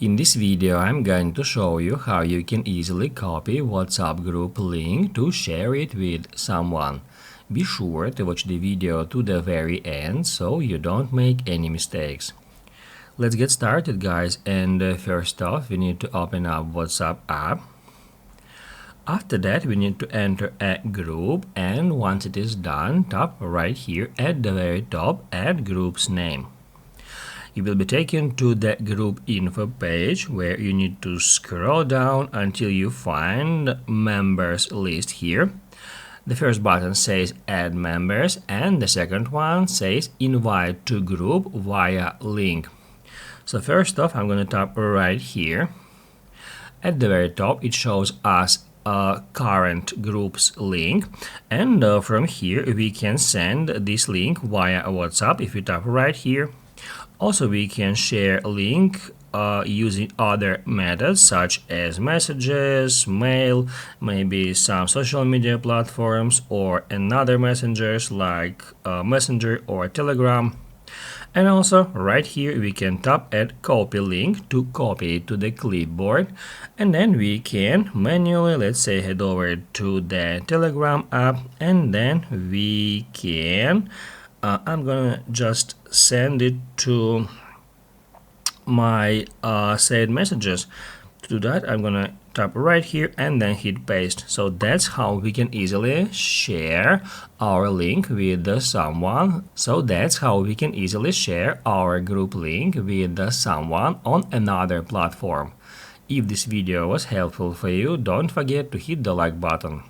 In this video, I'm going to show you how you can easily copy WhatsApp group link to share it with someone. Be sure to watch the video to the very end so you don't make any mistakes. Let's get started, guys, and first off we need to open up WhatsApp app. After that we need to enter a group, and once it is done, tap right here at the very top, add group's name. You will be taken to the group info page where you need to scroll down until you find members list here. The first button says add members and the second one says invite to group via link. So first off, I'm going to tap right here. At the very top it shows us a current groups link, and from here we can send this link via WhatsApp if we tap right here. Also, we can share a link using other methods such as messages, mail, maybe some social media platforms or another messengers like Messenger or Telegram. And also right here we can tap at copy link to copy it to the clipboard, and then we can manually, let's say, head over to the Telegram app, and then we can I'm gonna just send it to my saved messages. To do that, I'm gonna tap right here and then hit paste. So that's how we can easily share our link with someone. So that's how we can easily share our group link with someone on another platform. If this video was helpful for you, don't forget to hit the like button.